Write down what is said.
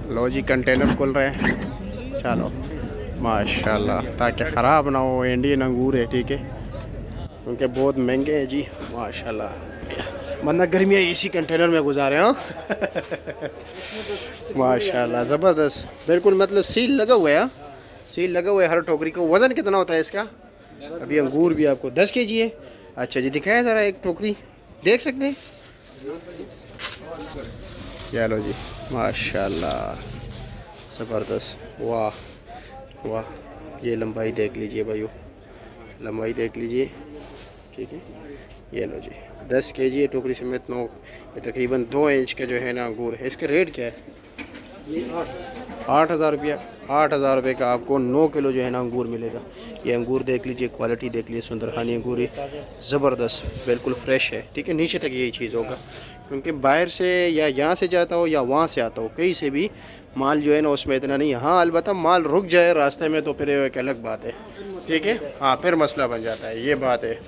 लो जी container खुल रहे हैं। चलो माशाल्लाह, ताकि ख़राब ना हो। इंडियन अंगूर है, ठीक है, क्योंकि बहुत महंगे हैं जी माशाल्लाह, वरना गर्मियाँ इसी कंटेनर में गुजारे। हाँ माशाल्लाह ज़बरदस्त, बिल्कुल मतलब सील लगा हुआ है। हाँ? सील लगा हुआ है हर टोकरी को। वज़न कितना होता है इसका? अभी अंगूर भी आपको 10 केजी है। अच्छा जी, दिखाया ज़रा एक टोकरी, देख सकते हैं। चलो जी माशाल्लाह ज़बरदस्त, वाह वाह। ये लंबाई देख लीजिए भाइयों, लंबाई देख लीजिए, ठीक है। ये लो जी 10 केजी है टोकरी समेत 9, ये तकरीबन 2 इंच का जो है ना अंगूर है। इसका रेट क्या है? 8,000 रुपया। 8,000 रुपये का आपको 9 किलो जो है ना अंगूर मिलेगा। ये अंगूर देख लीजिए, क्वालिटी देख लीजिए, सुंदरखानी अंगूर है, ज़बरदस्त, बिल्कुल फ्रेश है, ठीक है। नीचे तक यही चीज़ होगा, क्योंकि बाहर से या यहाँ से जाता हो या वहाँ से आता हो, कहीं से भी माल जो है ना उसमें इतना नहीं। हाँ अलबत्ता माल रुक जाए रास्ते में तो फिर एक अलग बात है, ठीक है। हाँ फिर मसला बन जाता है, ये बात है।